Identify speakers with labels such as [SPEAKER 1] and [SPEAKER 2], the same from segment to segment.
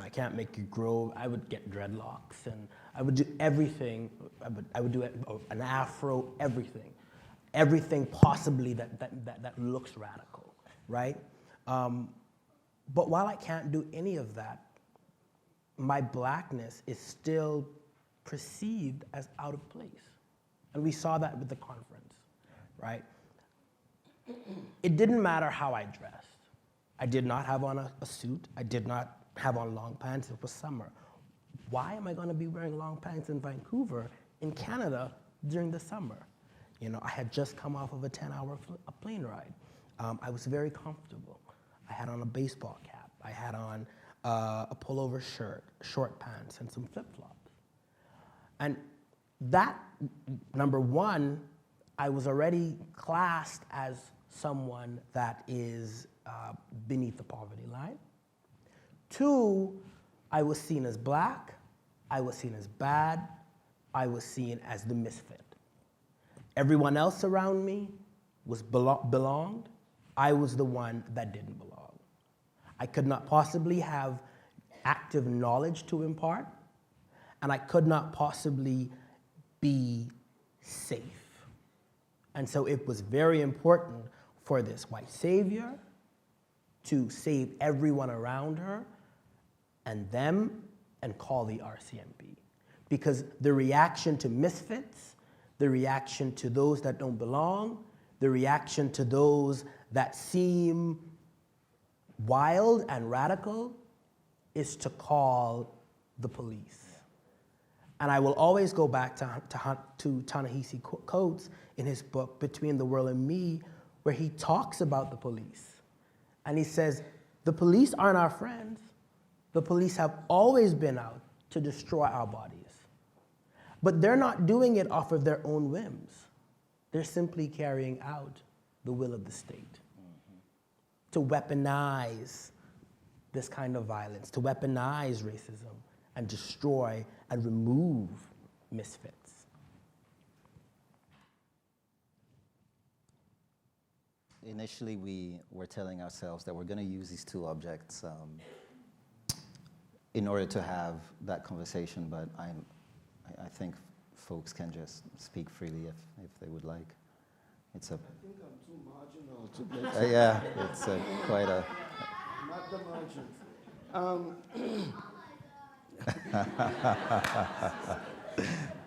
[SPEAKER 1] I can't make you grow. I would get dreadlocks, and I would do everything. I would do an afro, everything possibly that looks radical, right? But while I can't do any of that, my blackness is still perceived as out of place. And we saw that with the conference, right? It didn't matter how I dressed. I did not have on a suit. I did not have on long pants. It was summer. Why am I going to be wearing long pants in Vancouver, in Canada, during the summer? I had just come off of a 10-hour plane ride. I was very comfortable. I had on a baseball cap. I had on a pullover shirt, short pants, and some flip-flops. And that, number one, I was already classed as someone that is beneath the poverty line. Two, I was seen as black, I was seen as bad, I was seen as the misfit. Everyone else around me was belonged. I was the one that didn't belong. I could not possibly have active knowledge to impart, and I could not possibly be safe. And so it was very important for this white savior to save everyone around her and them and call the RCMP. Because the reaction to misfits, the reaction to those that don't belong, the reaction to those that seem wild and radical is to call the police. And I will always go back to Ta-Nehisi Coates in his book, Between the World and Me, where he talks about the police. And he says, the police aren't our friends. The police have always been out to destroy our bodies. But they're not doing it off of their own whims. They're simply carrying out the will of the state. To weaponize this kind of violence, to weaponize racism, and destroy and remove misfits.
[SPEAKER 2] Initially, we were telling ourselves that we're going to use these two objects in order to have that conversation, but I think folks can just speak freely if they would like. I think
[SPEAKER 3] I'm too marginal to get
[SPEAKER 2] yeah, it's quite a...
[SPEAKER 3] Not the margins.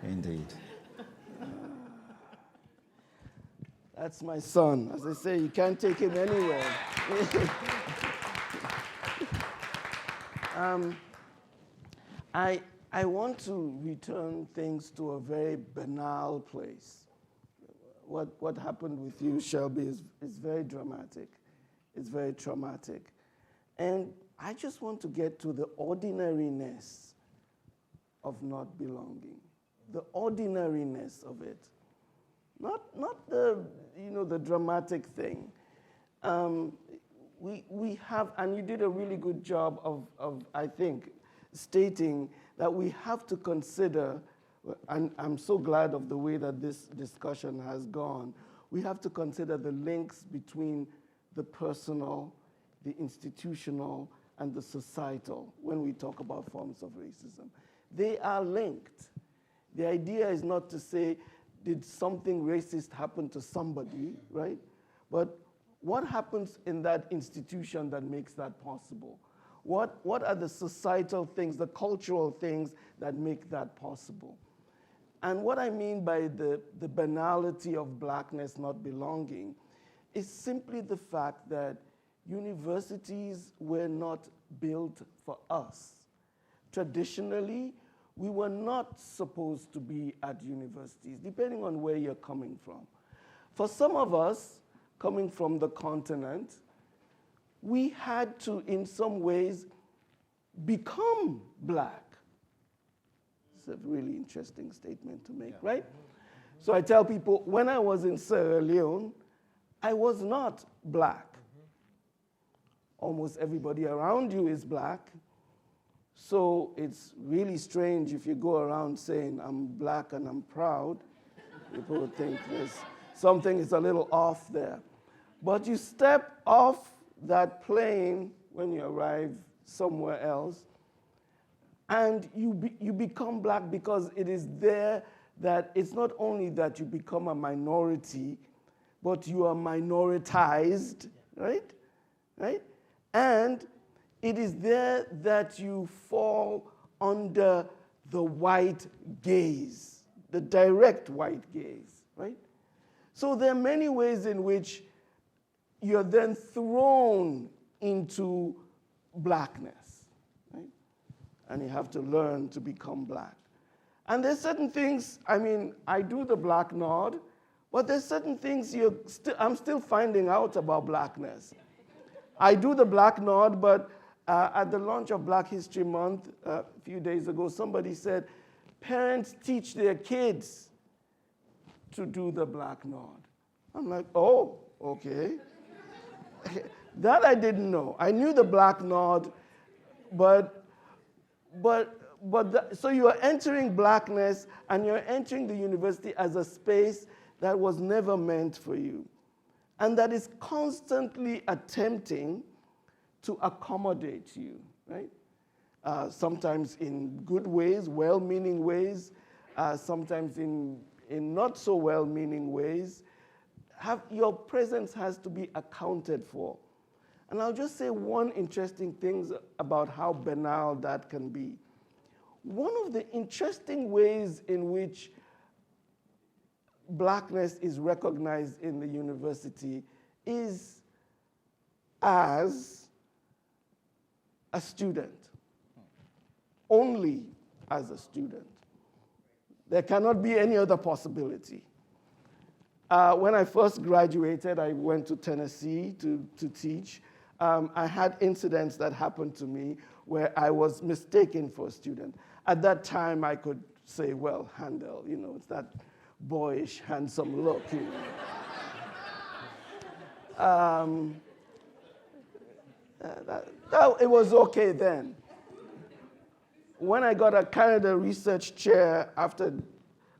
[SPEAKER 2] Indeed.
[SPEAKER 3] That's my son. As I say, you can't take him anywhere. I want to return things to a very banal place. What happened with you, Shelby, is very dramatic. It's very traumatic. And I just want to get to the ordinariness of not belonging, the ordinariness of it. Not the, the dramatic thing. We have, and you did a really good job of I think, stating that we have to consider, and I'm so glad of the way that this discussion has gone, we have to consider the links between the personal, the institutional, and the societal when we talk about forms of racism. They are linked. The idea is not to say, did something racist happen to somebody, right? But what happens in that institution that makes that possible? What are the societal things, the cultural things that make that possible? And what I mean by the banality of blackness not belonging is simply the fact that universities were not built for us. Traditionally, we were not supposed to be at universities, depending on where you're coming from. For some of us, coming from the continent, we had to, in some ways, become black. It's a really interesting statement to make, right? So I tell people, when I was in Sierra Leone, I was not black. Almost everybody around you is black. So it's really strange if you go around saying, I'm black and I'm proud. People would think there's something is a little off there. But you step off that plane when you arrive somewhere else, And you become black because it is there that it's not only that you become a minority, but you are minoritized, right? Right? And it is there that you fall under the white gaze, the direct white gaze, right? So there are many ways in which you're then thrown into blackness, right? And you have to learn to become black. And there's certain things, I mean, I do the black nod, but there's certain things I'm still finding out about blackness. I do the black nod, but at the launch of Black History Month a few days ago, somebody said, parents teach their kids to do the black nod. I'm like, oh, okay. That I didn't know. I knew the black nod, so you are entering blackness and you're entering the university as a space that was never meant for you, and that is constantly attempting to accommodate you, right? Sometimes in good ways, well-meaning ways, sometimes in not so well-meaning ways. Your presence has to be accounted for. And I'll just say one interesting thing about how banal that can be. One of the interesting ways in which blackness is recognized in the university is as a student, only as a student. There cannot be any other possibility. When I first graduated, I went to Tennessee to teach. I had incidents that happened to me where I was mistaken for a student. At that time, I could say, well, Handel, you know, it's that boyish, handsome look. You know. It was okay then. When I got a Canada Research Chair after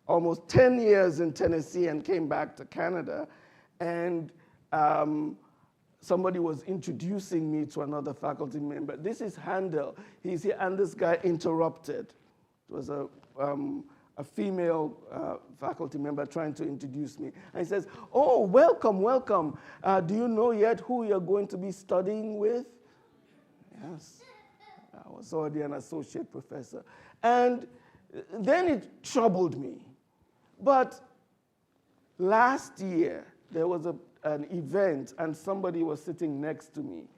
[SPEAKER 3] almost 10 years in Tennessee and came back to Canada, and somebody was introducing me to another faculty member. This is Handel. He's here, and this guy interrupted. It was a female faculty member trying to introduce me. And he says, oh, welcome, welcome. Do you know yet who you're going to be studying with? Yes. I was already an associate professor. And then it troubled me. But last year, there was an event, and somebody was sitting next to me.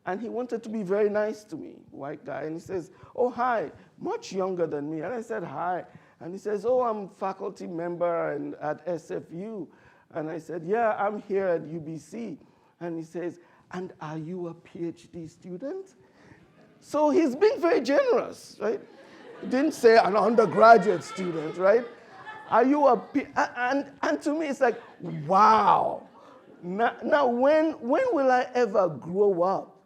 [SPEAKER 3] And he wanted to be very nice to me, white guy. And he says, oh, hi, much younger than me. And I said, hi. And he says, oh, I'm faculty member at SFU. And I said, yeah, I'm here at UBC. And he says, and are you a PhD student? So he's being very generous, right? He didn't say an undergraduate student, right? Are you and to me, it's like, wow. Now when will I ever grow up,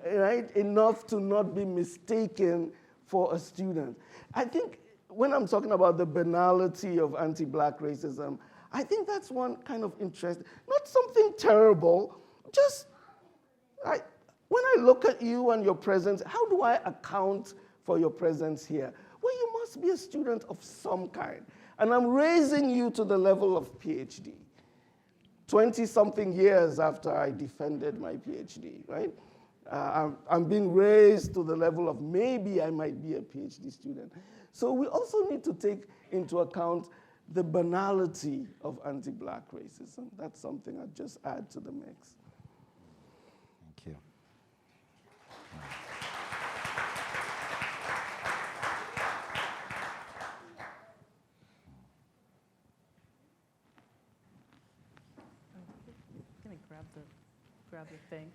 [SPEAKER 3] right, enough to not be mistaken for a student? I think when I'm talking about the banality of anti-black racism, I think that's one kind of interest, not something terrible, just, when I look at you and your presence, how do I account for your presence here? Well, you must be a student of some kind. And I'm raising you to the level of PhD. 20-something years after I defended my PhD, right? I'm being raised to the level of maybe I might be a PhD student. So we also need to take into account the banality of anti-black racism. That's something I'd just add to the mix.
[SPEAKER 2] Thank you.
[SPEAKER 4] Grab the thing.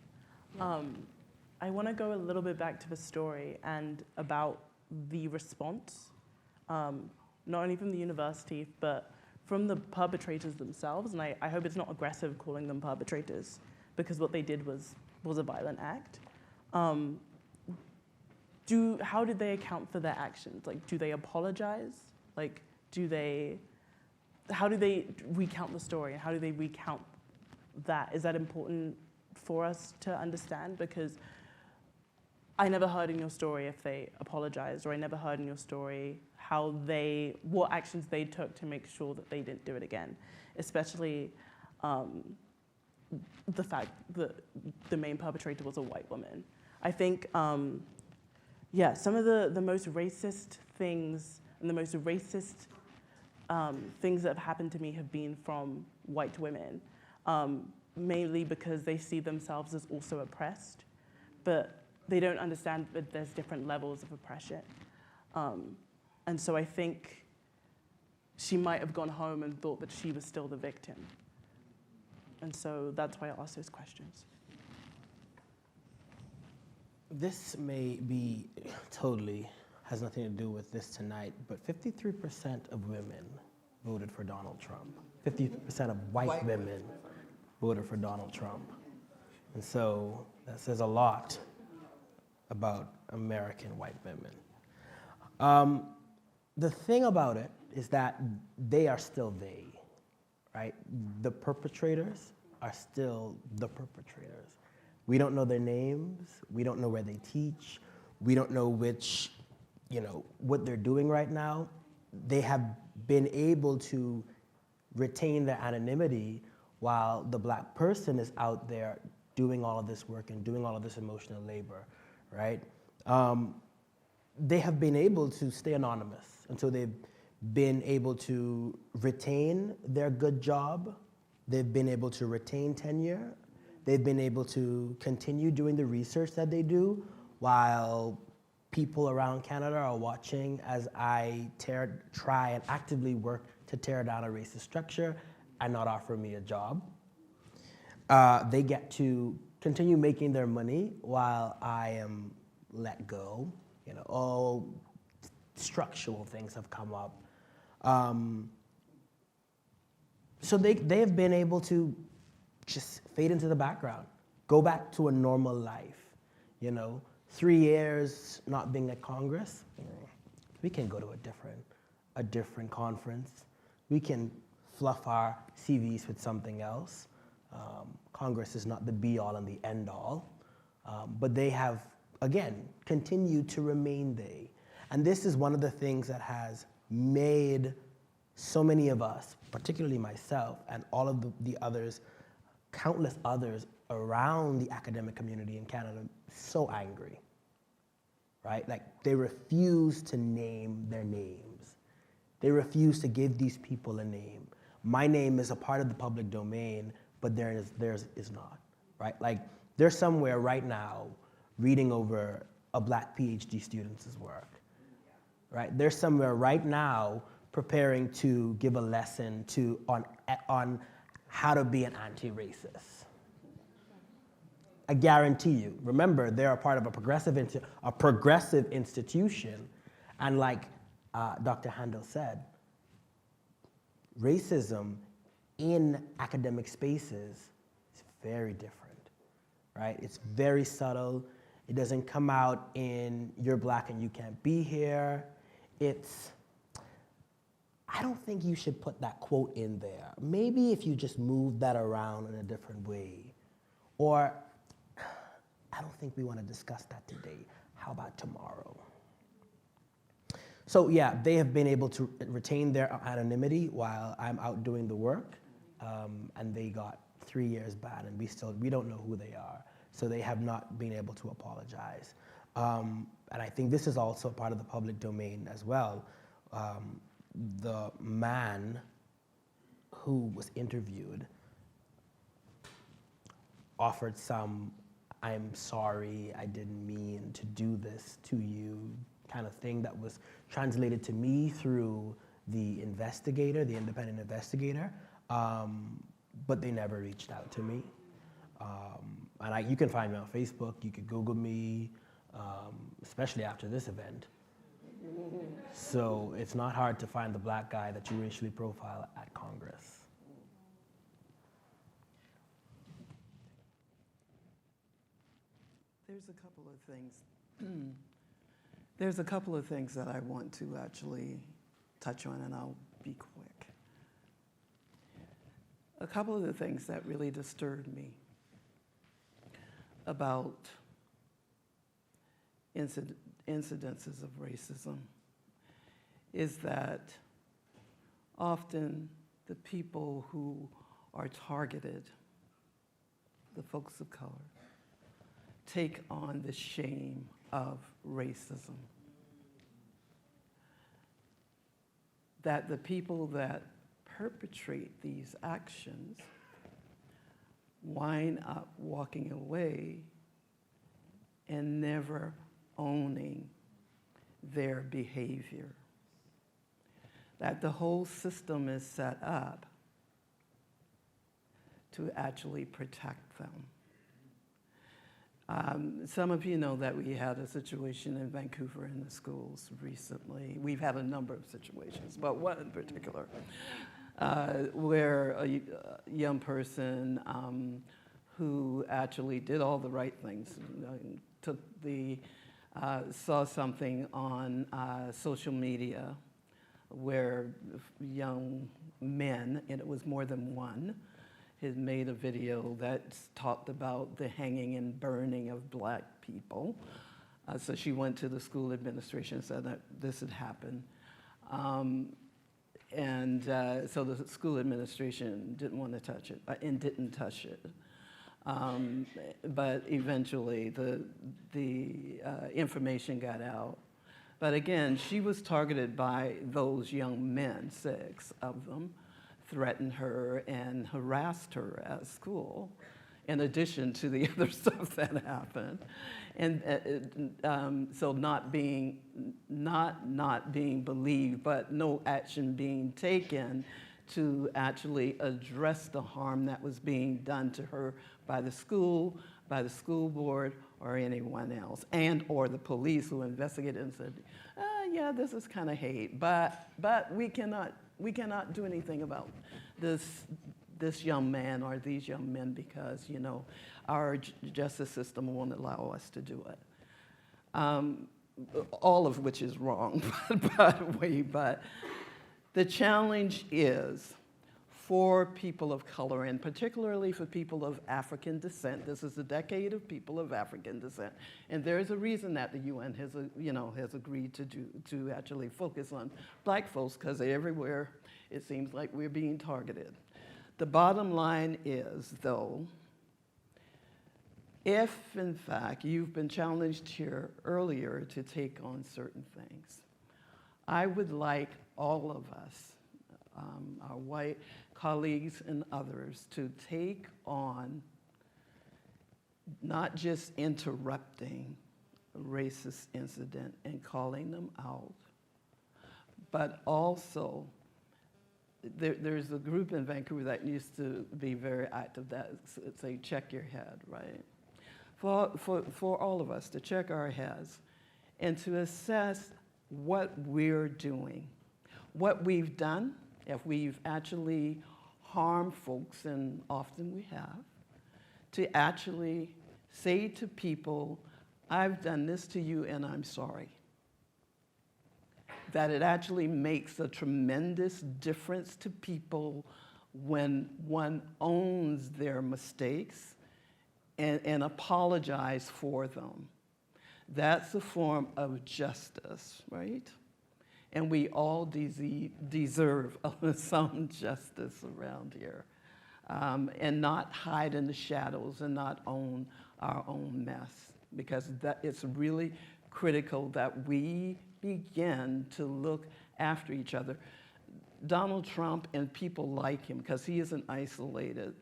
[SPEAKER 4] I want to go a little bit back to the story and about the response, not only from the university, but from the perpetrators themselves. And I hope it's not aggressive calling them perpetrators, because what they did was a violent act. How did they account for their actions? Like, do they apologize? Like, how do they recount the story, and how do they recount that? Is that important for us to understand? Because I never heard in your story if they apologized, or I never heard in your story what actions they took to make sure that they didn't do it again, especially the fact that the main perpetrator was a white woman. I think, some of the most racist things and the most racist things that have happened to me have been from white women, mainly because they see themselves as also oppressed, but they don't understand that there's different levels of oppression. And so I think she might have gone home and thought that she was still the victim. And so that's why I asked those questions.
[SPEAKER 1] This may be totally, has nothing to do with this tonight, but 53% of women voted for Donald Trump. 50% of white women voted for Donald Trump. And so that says a lot about American white women. The thing about it is that they are still they, right? The perpetrators are still the perpetrators. We don't know their names. We don't know where they teach. We don't know what they're doing right now. They have been able to retain their anonymity while the black person is out there doing all of this work and doing all of this emotional labor, right? They have been able to stay anonymous until they've been able to retain their good job. They've been able to retain tenure. They've been able to continue doing the research that they do while people around Canada are watching as I try and actively work to tear down a racist structure and not offer me a job. They get to continue making their money while I am let go. All structural things have come up. So they have been able to just fade into the background, go back to a normal life. 3 years not being at Congress, we can go to a different conference. We can fluff our CVs with something else. Congress is not the be-all and the end-all, but they have, again, continued to remain they. And this is one of the things that has made so many of us, particularly myself and all of the others, countless others around the academic community in Canada, so angry, right? Like, they refuse to name their names. They refuse to give these people a name. My name is a part of the public domain, but theirs is not, right? Like, they're somewhere right now reading over a black PhD student's work, right? They're somewhere right now preparing to give a lesson on how to be an anti-racist. I guarantee you. Remember, they're a part of a progressive institution, and like Dr. Handel said, racism in academic spaces is very different, right? It's very subtle. It doesn't come out in "you're black and you can't be here." I don't think you should put that quote in there. Maybe if you just move that around in a different way. Or, I don't think we want to discuss that today. How about tomorrow? So yeah, they have been able to retain their anonymity while I'm out doing the work. And they got 3 years ban, and we don't know who they are. So they have not been able to apologize. And I think this is also part of the public domain as well. The man who was interviewed offered some "I'm sorry, I didn't mean to do this to you" kind of thing that was translated to me through the investigator, the independent investigator, but they never reached out to me. And you can find me on Facebook, you could Google me, especially after this event. So it's not hard to find the black guy that you racially profile at Congress.
[SPEAKER 5] There's a couple of things. There's a couple of things that I want to actually touch on, and I'll be quick. A couple of the things that really disturbed me about incidences of racism is that often the people who are targeted, the folks of color, take on the shame of racism. That the people that perpetrate these actions wind up walking away and never owning their behavior. That the whole system is set up to actually protect them. Some of you know that we had a situation in Vancouver in the schools recently. We've had a number of situations, but one in particular, where a young person who actually did all the right things, saw something on social media where young men, and it was more than one, had made a video that talked about the hanging and burning of black people. So she went to the school administration and said that this had happened. So the school administration didn't want to touch it and didn't touch it. But eventually the information got out. But again, she was targeted by those young men, 6 of them, threatened her and harassed her at school, in addition to the other stuff that happened. And so not being believed, but no action being taken to actually address the harm that was being done to her by the school board, or anyone else, and or the police who investigated and said, yeah, this is kind of hate, but we cannot do anything about this young man or these young men because, you know, our justice system won't allow us to do it. All of which is wrong, but the challenge is for people of color, and particularly for people of African descent. This is a decade of people of African descent, and there is a reason that the UN has agreed to actually focus on black folks, because everywhere it seems like we're being targeted. The bottom line is, though, if in fact you've been challenged here earlier to take on certain things, I would like all of us, our white colleagues and others, to take on not just interrupting a racist incident and calling them out, but also there's a group in Vancouver that used to be very active that say, check your head, right? For all of us to check our heads and to assess what we're doing, what we've done, if we've actually harmed folks, and often we have, to actually say to people, I've done this to you and I'm sorry. That it actually makes a tremendous difference to people when one owns their mistakes and apologize for them. That's a form of justice, right? And we all deserve some justice around here, and not hide in the shadows and not own our own mess, because it's really critical that we begin to look after each other. Donald Trump and people like him, because he isn't isolated,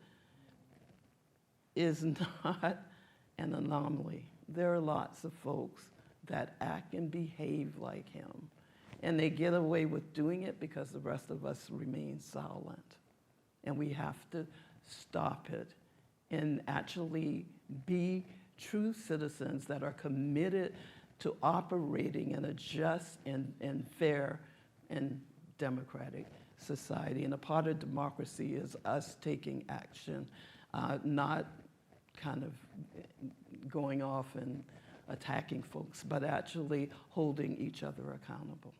[SPEAKER 5] is not an anomaly. There are lots of folks that act and behave like him. And they get away with doing it because the rest of us remain silent. And we have to stop it and actually be true citizens that are committed to operating in a just and fair and democratic society. And a part of democracy is us taking action, not kind of going off and attacking folks, but actually holding each other accountable.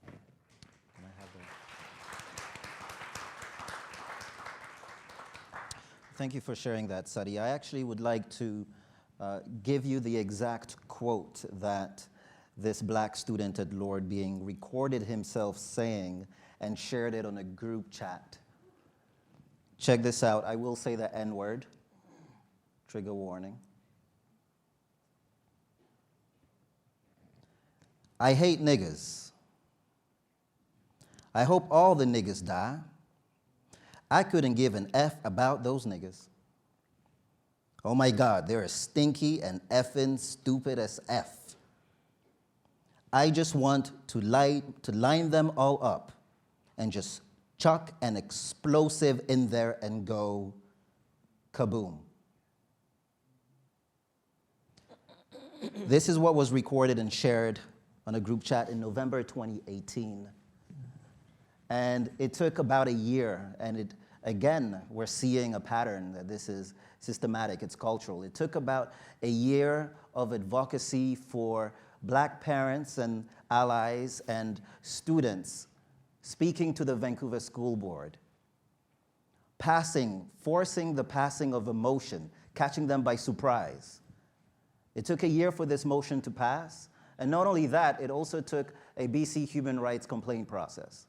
[SPEAKER 2] Can I have that? Thank you for sharing that, Sadie. I actually would like to give you the exact quote that this black student at Lord Being recorded himself saying and shared it on a group chat. Check this out. I will say the N-word. Trigger warning. I hate niggas. I hope all the niggas die. I couldn't give an F about those niggas. Oh my God, they're as stinky and effing stupid as F. I just want to line them all up and just chuck an explosive in there and go kaboom. This is what was recorded and shared on a group chat in November 2018. And it took about a year, and again, we're seeing a pattern that this is systematic, it's cultural. It took about a year of advocacy for black parents and allies and students speaking to the Vancouver School Board, forcing the passing of a motion, catching them by surprise. It took a year for this motion to pass, and not only that, it also took a BC human rights complaint process.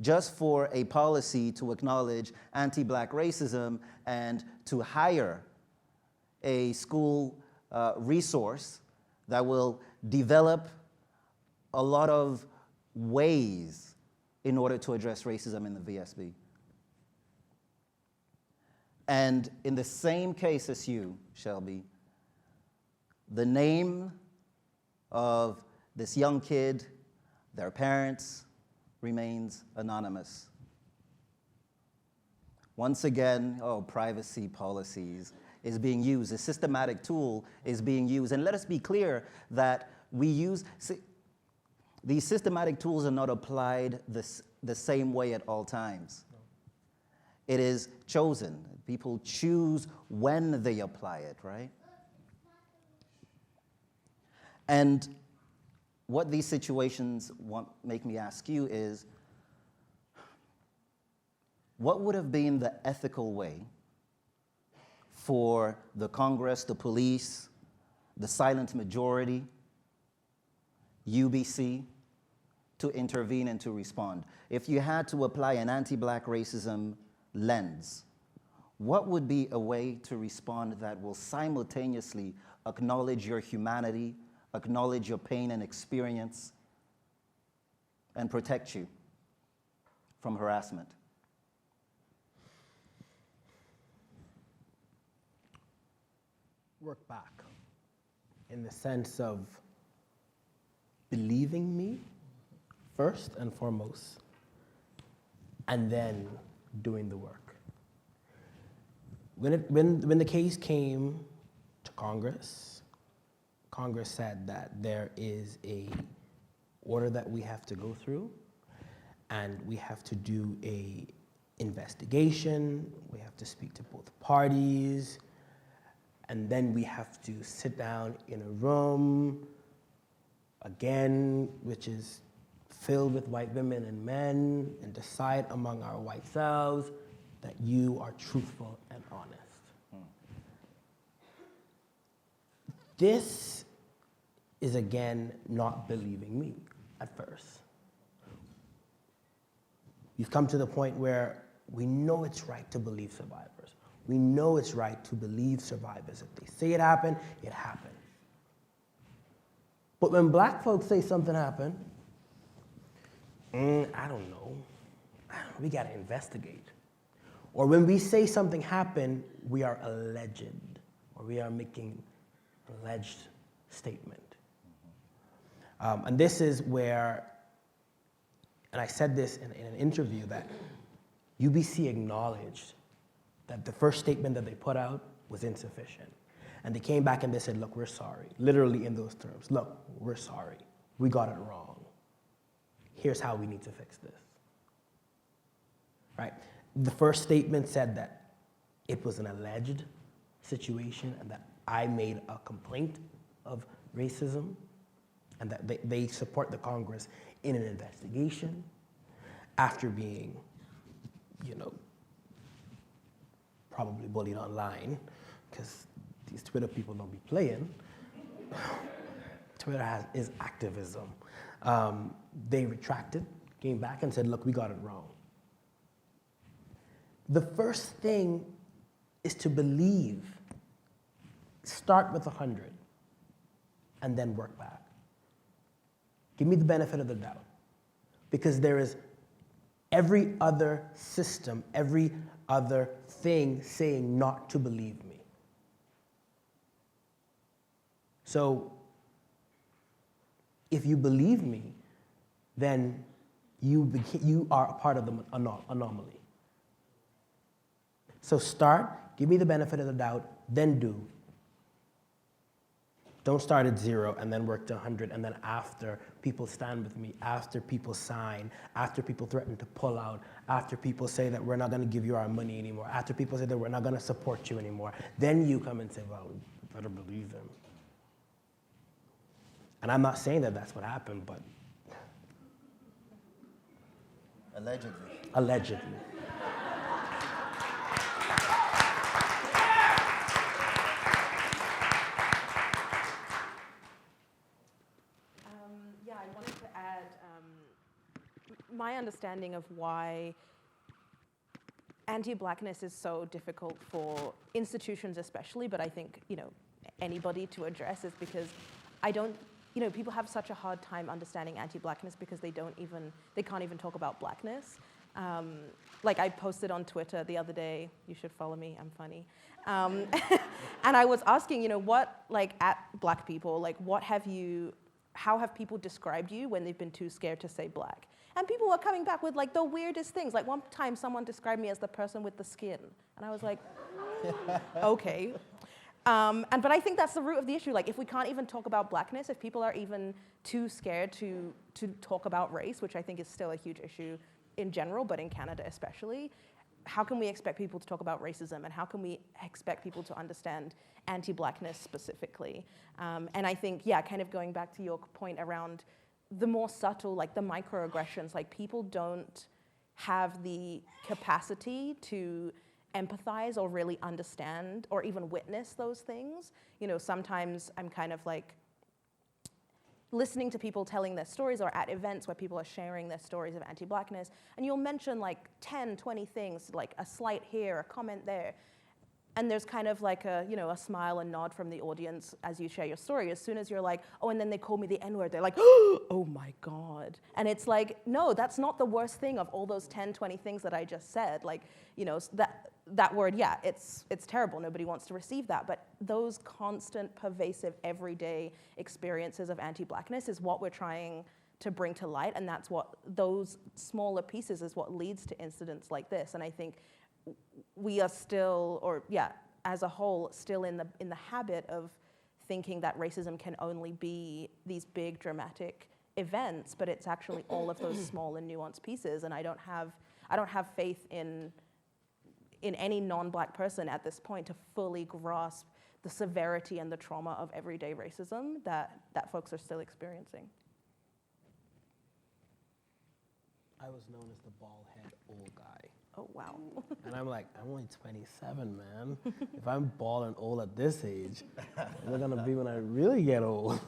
[SPEAKER 2] Just for a policy to acknowledge anti-black racism and to hire a school resource that will develop a lot of ways in order to address racism in the VSB. And in the same case as you, Shelby, the name of this young kid, their parents, remains anonymous. Once again, privacy policies is being used. A systematic tool is being used. And let us be clear that these systematic tools are not applied the same way at all times. No. It is chosen. People choose when they apply it, right? And what these situations make me ask you is, what would have been the ethical way for the Congress, the police, the silent majority, UBC, to intervene and to respond? If you had to apply an anti-black racism lens, what would be a way to respond that will simultaneously acknowledge your humanity, acknowledge your pain and experience, and protect you from harassment?
[SPEAKER 1] Work back in the sense of believing me first and foremost, and then doing the work. When the case came to Congress, Congress said that there is a order that we have to go through, and we have to do a investigation, we have to speak to both parties, and then we have to sit down in a room, again, which is filled with white women and men, and decide among our white selves that you are truthful and honest. This is, again, not believing me at first. You've come to the point where we know it's right to believe survivors. We know it's right to believe survivors. If they say it happened, it happened. But when black folks say something happened, I don't know. We gotta investigate. Or when we say something happened, we are alleged, or we are making an alleged statement. And this is where, and I said this in an interview, that UBC acknowledged that the first statement that they put out was insufficient. And they came back and they said, look, we're sorry. Literally in those terms, look, we're sorry. We got it wrong. Here's how we need to fix this. Right? The first statement said that it was an alleged situation and that I made a complaint of racism, and that they support the Congress in an investigation after being, probably bullied online, because these Twitter people don't be playing. Twitter is activism. They retracted, came back and said, look, we got it wrong. The first thing is to believe. Start with 100 and then work back. Give me the benefit of the doubt. Because there is every other system, every other thing saying not to believe me. So if you believe me, then you are a part of the anomaly. So start, give me the benefit of the doubt, then do. Don't start at 0 and then work to 100, and then after people stand with me, after people sign, after people threaten to pull out, after people say that we're not going to give you our money anymore, after people say that we're not going to support you anymore, then you come and say, well, we better believe him. And I'm not saying that that's what happened, but
[SPEAKER 2] Allegedly.
[SPEAKER 1] allegedly.
[SPEAKER 6] Yeah, I wanted to add my understanding of why anti-Blackness is so difficult for institutions especially, but I think, anybody to address is because people have such a hard time understanding anti-Blackness because they can't even talk about Blackness. Like I posted on Twitter the other day, you should follow me, I'm funny. And I was asking, at Black people, how have people described you when they've been too scared to say Black? And people were coming back with the weirdest things. Like one time someone described me as the person with the skin. And I was like, okay. But I think that's the root of the issue. If we can't even talk about Blackness, if people are even too scared to talk about race, which I think is still a huge issue in general, but in Canada especially, how can we expect people to talk about racism, and how can we expect people to understand anti-Blackness specifically? And I think, kind of going back to your point around the more subtle, the microaggressions, people don't have the capacity to empathize or really understand or even witness those things. Sometimes I'm kind of listening to people telling their stories, or at events where people are sharing their stories of anti-Blackness, and you'll mention 10, 20 things, a slight here, a comment there, and there's kind of a smile and nod from the audience as you share your story. As soon as you're oh, and then they call me the N-word, they're oh my God. And it's no, that's not the worst thing of all those 10, 20 things that I just said. That word, it's terrible. Nobody wants to receive that. But those constant, pervasive, everyday experiences of anti-Blackness is what we're trying to bring to light. And that's what those smaller pieces is what leads to incidents like this. And I think we are still, as a whole, still in the habit of thinking that racism can only be these big dramatic events, but it's actually all of those small and nuanced pieces. And I don't have faith in any non-Black person at this point to fully grasp the severity and the trauma of everyday racism that folks are still experiencing.
[SPEAKER 1] I was known as the bald head old guy.
[SPEAKER 6] Oh, wow.
[SPEAKER 1] And I'm I'm only 27, man. If I'm bald and old at this age, what's it gonna be when I really get old?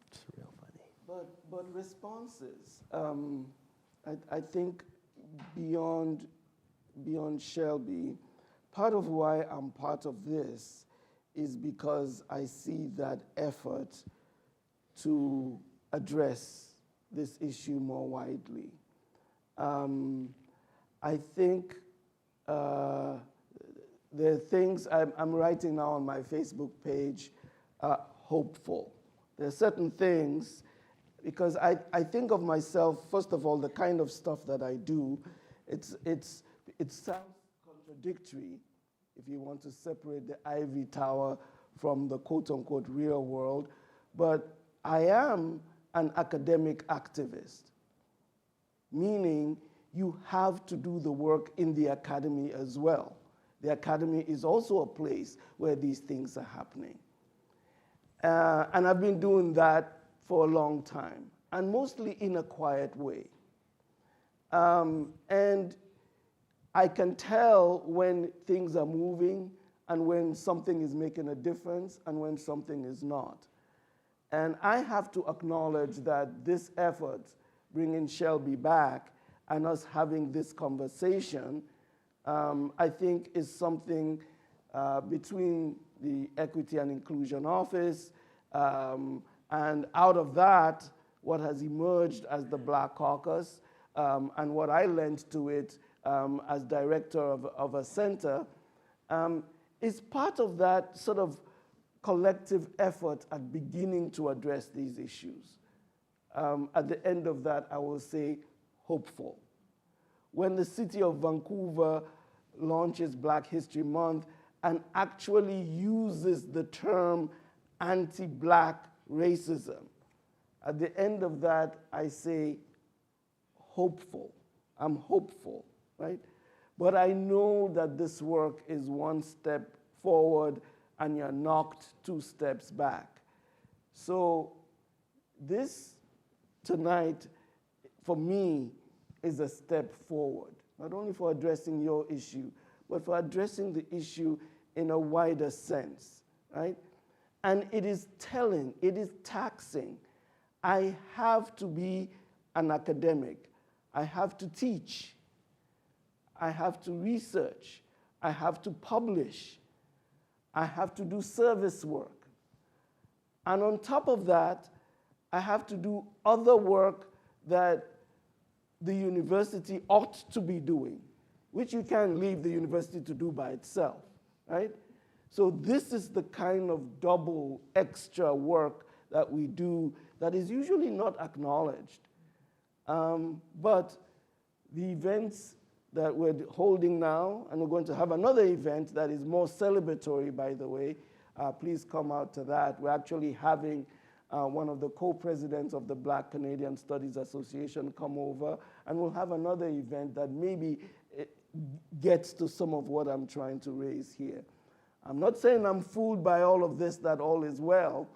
[SPEAKER 1] It's real funny.
[SPEAKER 3] But responses, I think beyond Shelby, part of why I'm part of this is because I see that effort to address this issue more widely. I think there are things I'm writing now on my Facebook page, hopeful. There are certain things, because I think of myself, first of all, the kind of stuff that I do, it sounds contradictory if you want to separate the ivory tower from the quote-unquote real world, but I am an academic activist, meaning you have to do the work in the academy as well. The academy is also a place where these things are happening. And I've been doing that for a long time, and mostly in a quiet way. And I can tell when things are moving and when something is making a difference and when something is not. And I have to acknowledge that this effort, bringing Shelby back and us having this conversation, I think is something between the Equity and Inclusion Office, and out of that, what has emerged as the Black Caucus, and what I lent to it as director of a center, is part of that sort of collective effort at beginning to address these issues. At the end of that, I will say hopeful. When the city of Vancouver launches Black History Month and actually uses the term anti-Black racism, at the end of that, I say hopeful. I'm hopeful, right? But I know that this work is one step forward and you're knocked 2 steps back. So this tonight, for me, is a step forward, not only for addressing your issue, but for addressing the issue in a wider sense, right? And it is telling, it is taxing. I have to be an academic. I have to teach. I have to research. I have to publish. I have to do service work. And on top of that, I have to do other work that the university ought to be doing, which you can't leave the university to do by itself, right? So this is the kind of double extra work that we do that is usually not acknowledged. But the events that we're holding now, and we're going to have another event that is more celebratory, by the way. Please come out to that. We're actually having one of the co-presidents of the Black Canadian Studies Association come over, and we'll have another event that maybe gets to some of what I'm trying to raise here. I'm not saying I'm fooled by all of this, that all is well,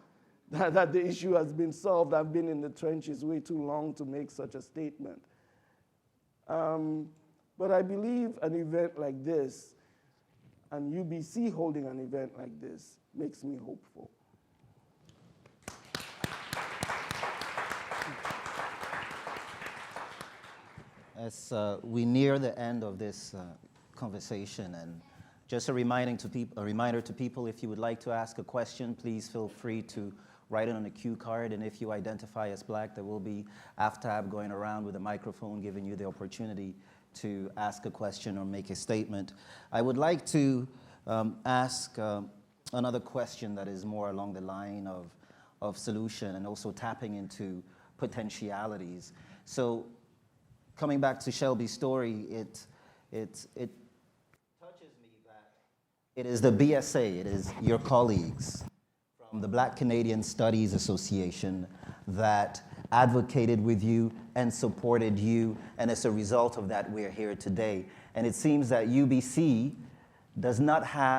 [SPEAKER 3] that the issue has been solved. I've been in the trenches way too long to make such a statement. But I believe an event like this, and UBC holding an event like this, makes me hopeful.
[SPEAKER 2] As we near the end of this conversation, and just a reminder to people, if you would like to ask a question, please feel free to write it on a cue card, and if you identify as Black, there will be AFTAB going around with a microphone giving you the opportunity to ask a question or make a statement. I would like to ask another question that is more along the line of solution and also tapping into potentialities. So coming back to Shelby's story, it touches me that it is the BSA, it is your colleagues from the Black Canadian Studies Association that advocated with you and supported you, and as a result of that, we're here today. And it seems that UBC does not have